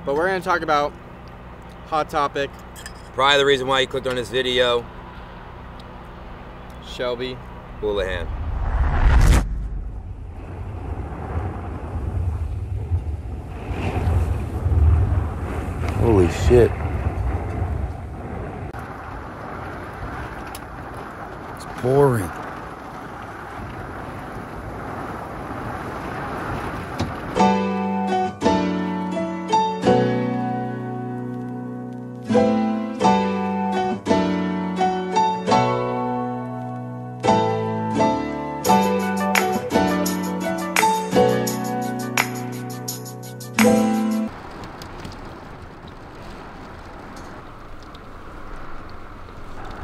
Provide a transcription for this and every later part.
But we're going to talk about hot topic. Probably the reason why you clicked on this video. Shelby Houlihan. Holy shit. It's pouring.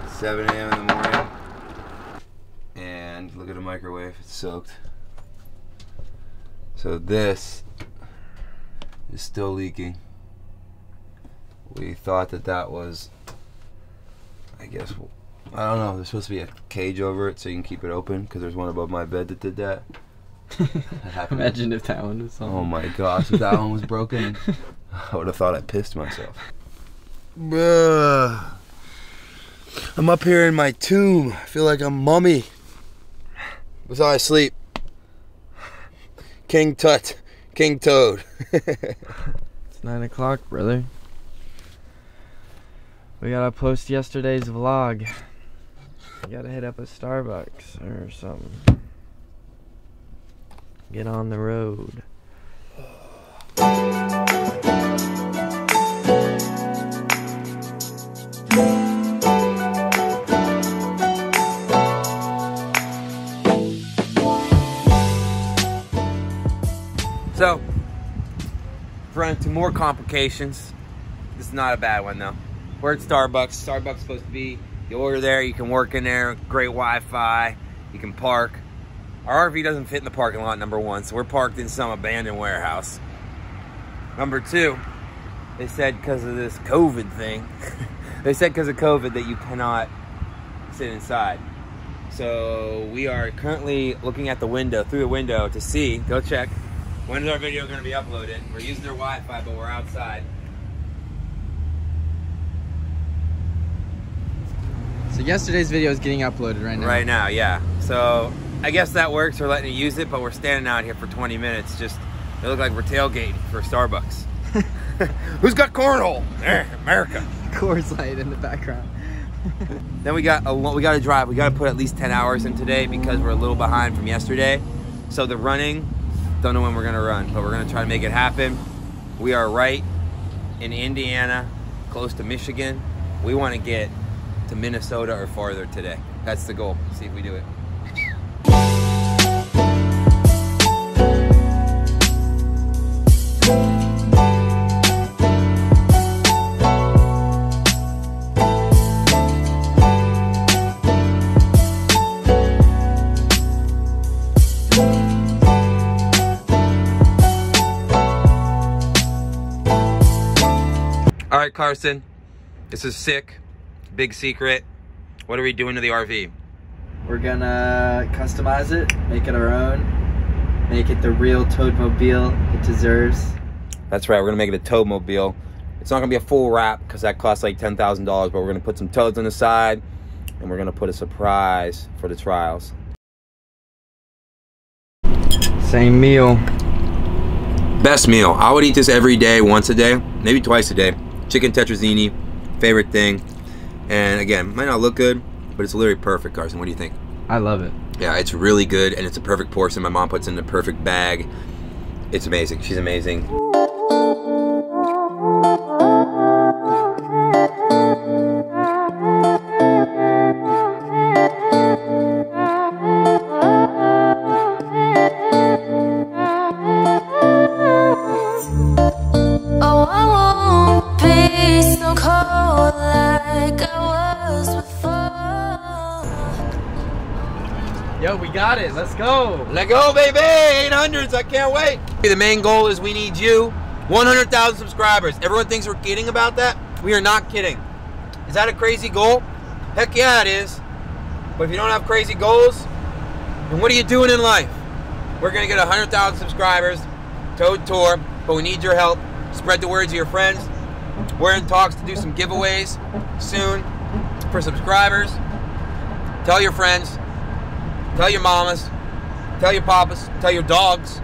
It's 7 a.m. in the morning, and look at the microwave, it's soaked. So this is still leaking. We thought that that was, I guess, I don't know, there's supposed to be a cage over it so you can keep it open, because there's one above my bed that did that. Imagine if that one was on. Oh my gosh, if that one was broken, I would have thought I pissed myself. Bruh. I'm up here in my tomb. I feel like I'm mummy. That's how I sleep. King Tut, King Toad. It's 9 o'clock, brother. We gotta post yesterday's vlog. We gotta hit up a Starbucks or something. Get on the road. So, run into more complications. This is not a bad one though. We're at Starbucks. Starbucks is supposed to be, you order there, you can work in there, great Wi-Fi, you can park. Our RV doesn't fit in the parking lot, number one, so we're parked in some abandoned warehouse. Number two, they said because of this COVID thing, they said because of COVID that you cannot sit inside. So we are currently looking at the window, through the window to see, go check, when is our video going to be uploaded? We're using their Wi-Fi, but we're outside. So yesterday's video is getting uploaded right now. Right now, yeah. So I guess that works. We're letting you use it, but we're standing out here for 20 minutes. Just, it look like we're tailgating for Starbucks. Who's got cornhole? America. Coors Light in the background. Then we got to drive. We got to put at least 10 hours in today because we're a little behind from yesterday. So the running, don't know when we're gonna run, but we're gonna try to make it happen. We are right in Indiana, close to Michigan. We want to get to Minnesota or farther today. That's the goal. See if we do it. All right, Carson, this is sick. Big secret. What are we doing to the RV? We're gonna customize it, make it our own, make it the real Toadmobile it deserves. That's right, we're gonna make it a Toadmobile. It's not gonna be a full wrap because that costs like $10,000, but we're gonna put some toads on the side and we're gonna put a surprise for the trials. Same meal. Best meal. I would eat this every day, once a day, maybe twice a day. Chicken tetrazzini, favorite thing. And again, might not look good, but it's literally perfect, Carson. What do you think? I love it. Yeah, it's really good, and it's a perfect portion. My mom puts it in the perfect bag. It's amazing. She's amazing. Yo, we got it. Let's go. Let go, baby. 800s. I can't wait. The main goal is we need you. 100,000 subscribers. Everyone thinks we're kidding about that. We are not kidding. Is that a crazy goal? Heck yeah, it is. But if you don't have crazy goals, then what are you doing in life? We're going to get 100,000 subscribers. Toad Tour. But we need your help. Spread the word to your friends. We're in talks to do some giveaways soon for subscribers. Tell your friends. Tell your mamas. Tell your papas. Tell your dogs.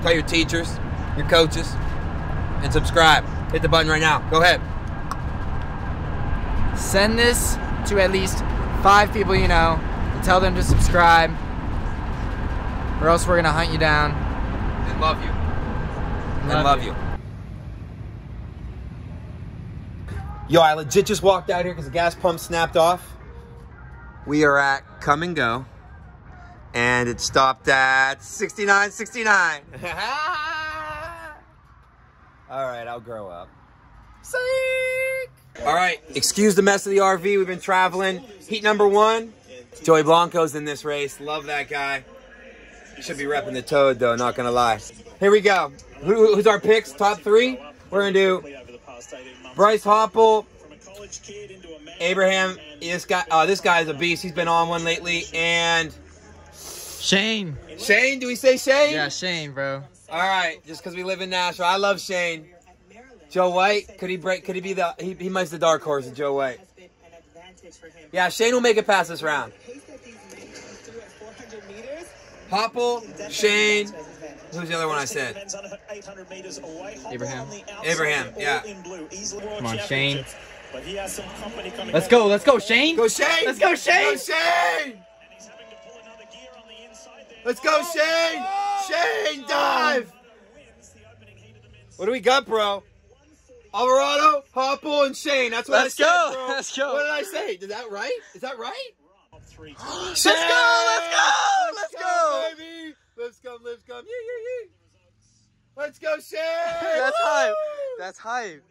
Tell your teachers. Your coaches. And subscribe. Hit the button right now. Go ahead. Send this to at least 5 people you know and tell them to subscribe, or else we're gonna hunt you down. And love you. And love you. Yo, I legit just walked out here because the gas pump snapped off. We are at Come and Go, and it stopped at 69.69. All right, I'll grow up. Psych! All right, excuse the mess of the RV. We've been traveling. Heat number 1. Joey Blanco's in this race. Love that guy. Should be repping the Toad, though, not gonna lie. Here we go. Who's our picks? Top 3? We're gonna do Bryce Hoppel, Abraham. This guy is a beast. He's been on one lately. And Shane. Shane? Do we say Shane? Yeah, Shane, bro. All right, just because we live in Nashville. I love Shane. Joe White, could he be the, he might be the dark horse of Joe White. Yeah, Shane will make it past this round. Hoppel, Shane, who's the other one I said? Abraham. Abraham, yeah. Come on, Shane. Let's go, Shane. Go Shane. Let's go, Shane. Go Shane. Let's go Shane. Shane, dive. What do we got, bro? Alvarado, Hoppel, and Shane. That's what I said, bro. Let's go. What did I say? Is that right? Is that right? Shane! Let's go, baby. Let's come. Yeah. Let's go, Shane. That's hype. That's hype.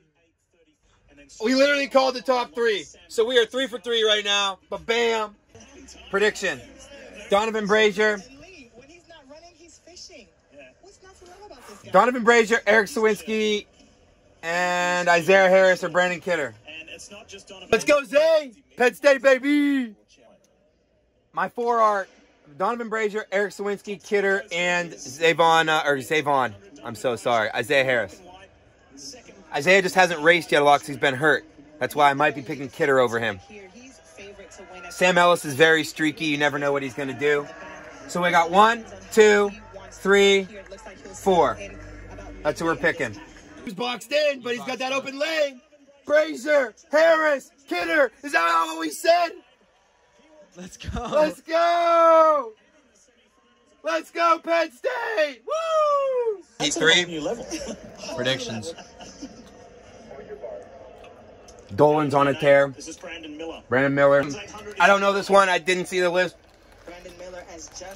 We literally called the top 3. So we are 3 for 3 right now. But bam. Prediction. Donovan Brazier. Donovan Brazier, Eric Sawinski, and Isaiah Harris or Brandon Kidder. Let's go, Zay! Penn State, baby! My 4 are Donovan Brazier, Eric Sawinski, Kidder, and Zavon. I'm so sorry. Isaiah Harris. Isaiah just hasn't raced yet a lot because he's been hurt. That's why I might be picking Kidder over him. Sam Ellis is very streaky. You never know what he's going to do. So we got 1, 2, 3, 4. That's who we're picking. He's boxed in, but he's got that open lane. Brazier, Harris, Kidder. Is that not what we said? Let's go. Let's go. Let's go, Penn State. Woo! Heat 3. Predictions. Dolan's on a tear. This is Brandon Miller. I don't know this one. I didn't see the list.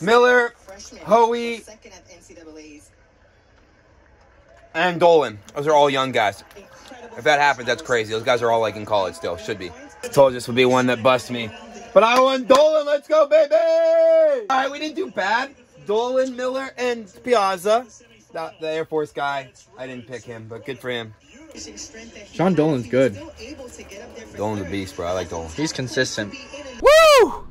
Miller, Hoey, and Dolan. Those are all young guys. If that happens, that's crazy. Those guys are all like in college still. Should be. I told you this would be one that busts me. But I won Dolan. Let's go, baby! All right, we didn't do bad. Dolan, Miller, and Piazza. The Air Force guy. I didn't pick him, but good for him. Sean Dolan's good. Dolan's a beast, bro. I like Dolan. He's consistent. Woo!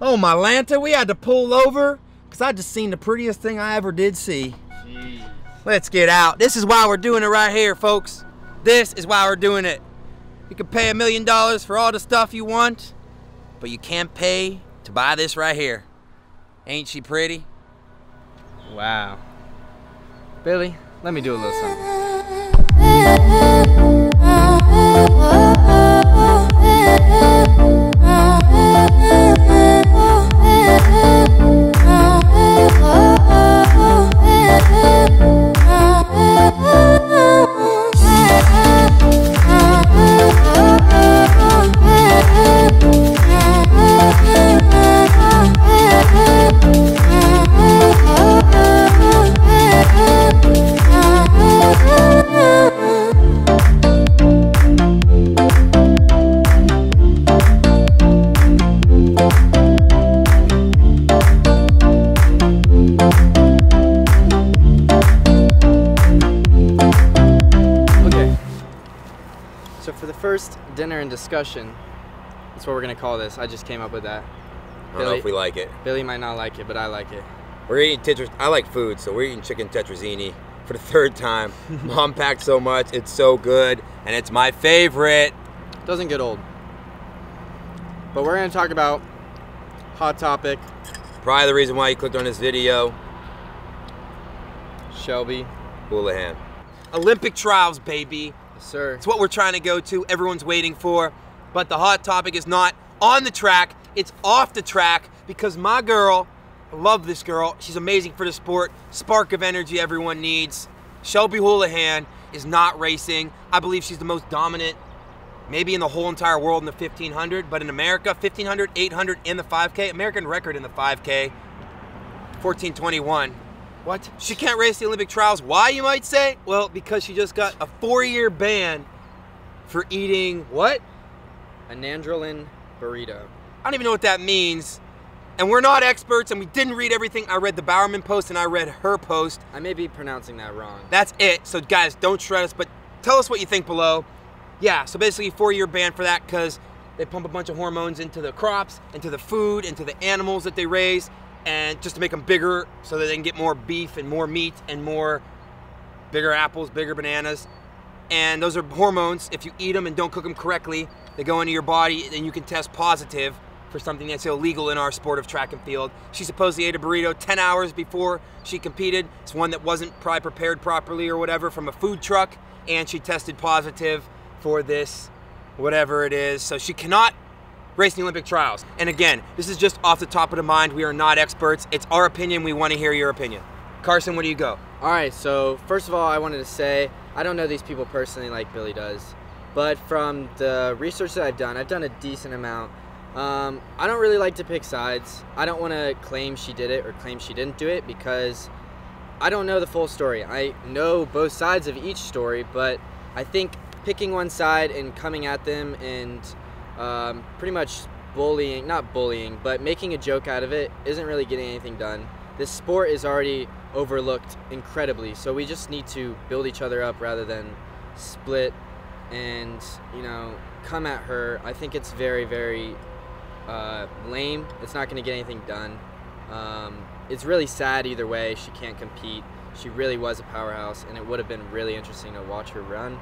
Oh, my Lanta, we had to pull over because I just seen the prettiest thing I ever did see. Jeez. Let's get out. This is why we're doing it right here, folks. This is why we're doing it. You can pay $1 million for all the stuff you want, but you can't pay to buy this right here. Ain't she pretty? Wow. Billy, let me do a little something. Dinner and discussion. That's what we're gonna call this. I just came up with that. I don't know if we like it. Billy might not like it, but I like it. We're eating tetrazzini. I like food, so we're eating chicken tetrazzini for the third time. Mom packed so much. It's so good, and it's my favorite. Doesn't get old. But we're going to talk about hot topic. Probably the reason why you clicked on this video. Shelby Houlihan. Olympic trials, baby. Yes, sir. It's what we're trying to go to. Everyone's waiting for. But the hot topic is not on the track. It's off the track because my girl, I love this girl. She's amazing for the sport. Spark of energy everyone needs. Shelby Houlihan is not racing. I believe she's the most dominant, maybe in the whole entire world in the 1500, but in America, 1500, 800, and the 5K. American record in the 5K, 14:21. What? She can't race the Olympic trials. Why, you might say? Well, because she just got a 4-year ban for eating what? A nandrolin burrito. I don't even know what that means. And we're not experts, and we didn't read everything. I read the Bowerman post, and I read her post. I may be pronouncing that wrong. That's it. So, guys, don't shred us, but tell us what you think below. Yeah, so basically 4-year ban for that because they pump a bunch of hormones into the crops, into the food, into the animals that they raise, and just to make them bigger so that they can get more beef and more meat and more bigger apples, bigger bananas. And those are hormones. If you eat them and don't cook them correctly, they go into your body and you can test positive for something that's illegal in our sport of track and field. She supposedly ate a burrito 10 hours before she competed. It's one that wasn't probably prepared properly or whatever from a food truck, and she tested positive for this, whatever it is. So she cannot race in the Olympic trials. And again, this is just off the top of the mind. We are not experts. It's our opinion. We want to hear your opinion. Carson, where do you go? All right, so first of all, I wanted to say, I don't know these people personally like Billy does, but from the research that I've done a decent amount. I don't really like to pick sides. I don't want to claim she did it or claim she didn't do it because I don't know the full story. I know both sides of each story, but I think picking one side and coming at them and pretty much bullying, not bullying, but making a joke out of it isn't really getting anything done. This sport is already overlooked incredibly, so we just need to build each other up rather than split and, you know, come at her. I think it's very, very lame. It's not going to get anything done. It's really sad either way. She can't compete. She really was a powerhouse, and it would have been really interesting to watch her run.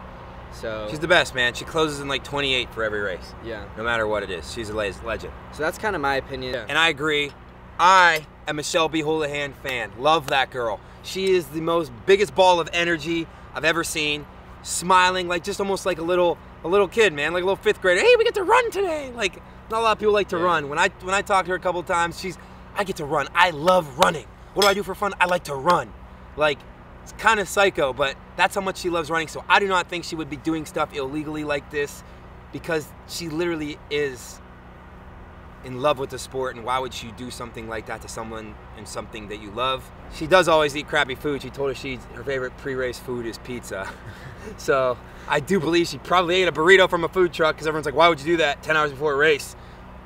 So she's the best, man. She closes in like 28 for every race. Yeah. No matter what it is. She's a legend. So that's kind of my opinion. Yeah. And I agree. I am a Shelby Houlihan fan. Love that girl. She is the biggest ball of energy I've ever seen. Smiling like just almost like a little kid, man, like a little 5th grader. Hey, we get to run today. Like, not a lot of people like to run. When I talked to her a couple of times, I get to run. I love running. What do I do for fun? I like to run. Like, it's kind of psycho, but that's how much she loves running. So I do not think she would be doing stuff illegally like this because she literally is in love with the sport, and why would she do something like that to someone and something that you love? She does always eat crappy food. She told us her favorite pre-race food is pizza. So I do believe she probably ate a burrito from a food truck because everyone's like, why would you do that 10 hours before a race?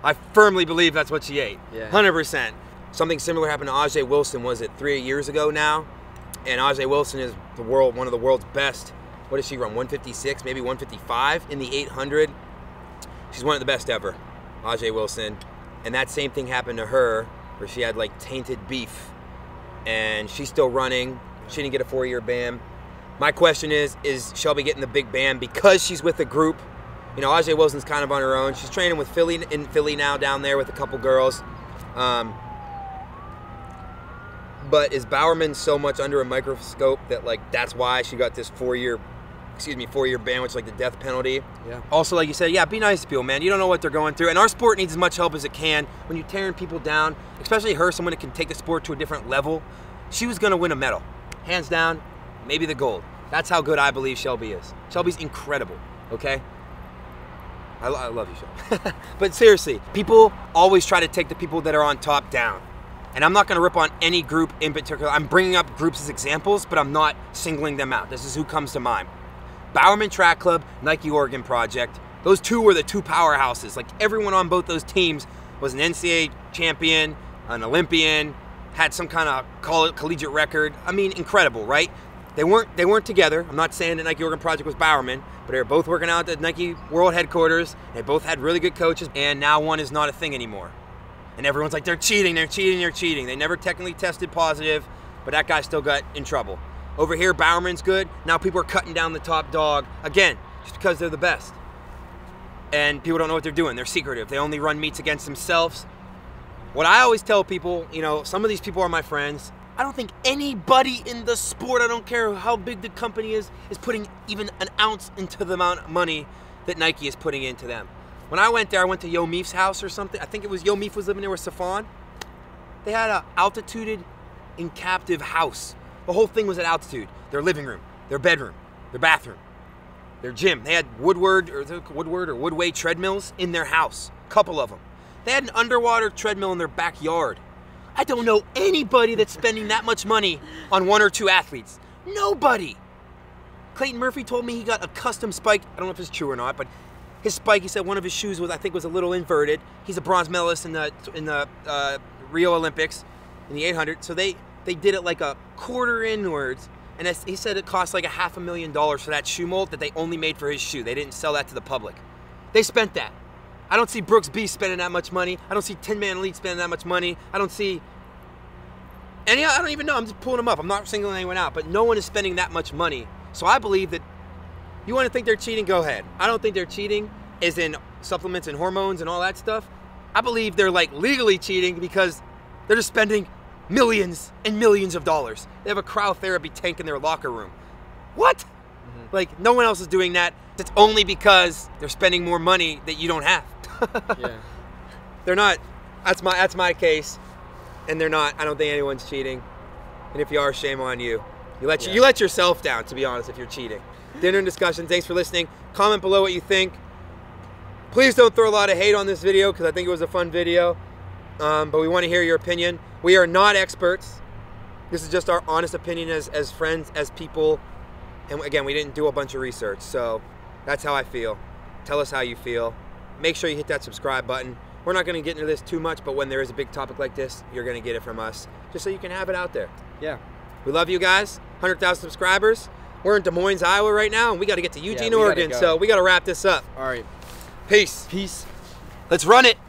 I firmly believe that's what she ate. Yeah. 100%. Something similar happened to Ajay Wilson, was it 3 years ago now? And Ajay Wilson is one of the world's best. What does she run? 156, maybe 155 in the 800. She's one of the best ever, Ajay Wilson. And that same thing happened to her, where she had like tainted beef, and she's still running. She didn't get a 4-year ban. My question is Shelby getting the big ban because she's with a group? You know, Ajay Wilson's kind of on her own. She's training with in Philly now down there with a couple girls. But is Bowerman so much under a microscope that like that's why she got this 4-year ban, which is like the death penalty? Yeah. Also, like you said, yeah, be nice to people, man. You don't know what they're going through. And our sport needs as much help as it can. When you're tearing people down, especially her, someone that can take the sport to a different level, she was going to win a medal. Hands down, maybe the gold. That's how good I believe Shelby is. Shelby's incredible, okay? I love you, Shelby. But seriously, people always try to take the people that are on top down. And I'm not going to rip on any group in particular. I'm bringing up groups as examples, but I'm not singling them out. This is who comes to mind. Bowerman Track Club, Nike Oregon Project. Those two were the two powerhouses. Like, everyone on both those teams was an NCAA champion, an Olympian, had some kind of collegiate record. I mean, incredible, right? They weren't together. I'm not saying that Nike Oregon Project was Bowerman, but they were both working out at the Nike World Headquarters. They both had really good coaches, and now one is not a thing anymore. And everyone's like, they're cheating, they're cheating, they're cheating. They never technically tested positive, but that guy still got in trouble. Over here, Bowerman's good. Now people are cutting down the top dog. Again, just because they're the best. And people don't know what they're doing. They're secretive. They only run meets against themselves. What I always tell people, you know, some of these people are my friends. I don't think anybody in the sport, I don't care how big the company is putting even an ounce into the amount of money that Nike is putting into them. When I went there, I went to Yo Meef's house or something. I think it was Yo Meef was living there with Safon. They had an altitude in captive house. The whole thing was at altitude. Their living room, their bedroom, their bathroom, their gym. They had Woodward or Woodway treadmills in their house, a couple of them. They had an underwater treadmill in their backyard. I don't know anybody that's spending that much money on one or two athletes. Nobody. Clayton Murphy told me he got a custom spike. I don't know if it's true or not, but his spike, he said one of his shoes was, I think, was a little inverted. He's a bronze medalist in the Rio Olympics in the 800. So they did it like a quarter inwards, and he said it cost like $500,000 for that shoe mold that they only made for his shoe. They didn't sell that to the public. They spent that. I don't see Brooks B spending that much money. I don't see Tin Man Elite spending that much money. I don't see any. I don't even know. I'm just pulling them up. I'm not singling anyone out, but no one is spending that much money. So I believe that you want to think they're cheating, go ahead. I don't think they're cheating as in supplements and hormones and all that stuff. I believe they're like legally cheating because they're just spending millions and millions of dollars. They have a cryotherapy tank in their locker room. What? Mm-hmm. Like, no one else is doing that. It's only because they're spending more money that you don't have. Yeah. They're not. That's my case. And they're not. I don't think anyone's cheating. And if you are, shame on you. You let yourself down, to be honest, if you're cheating. Dinner and discussion. Thanks for listening. Comment below what you think. Please don't throw a lot of hate on this video because I think it was a fun video. But we want to hear your opinion. We are not experts. This is just our honest opinion as friends, as people. And again, we didn't do a bunch of research. So that's how I feel. Tell us how you feel. Make sure you hit that subscribe button. We're not going to get into this too much, but when there is a big topic like this, you're going to get it from us, just so you can have it out there. Yeah. We love you guys. 100,000 subscribers. We're in Des Moines, Iowa right now, and we got to get to Eugene, Oregon, so we got to wrap this up. All right. Peace. Peace. Let's run it.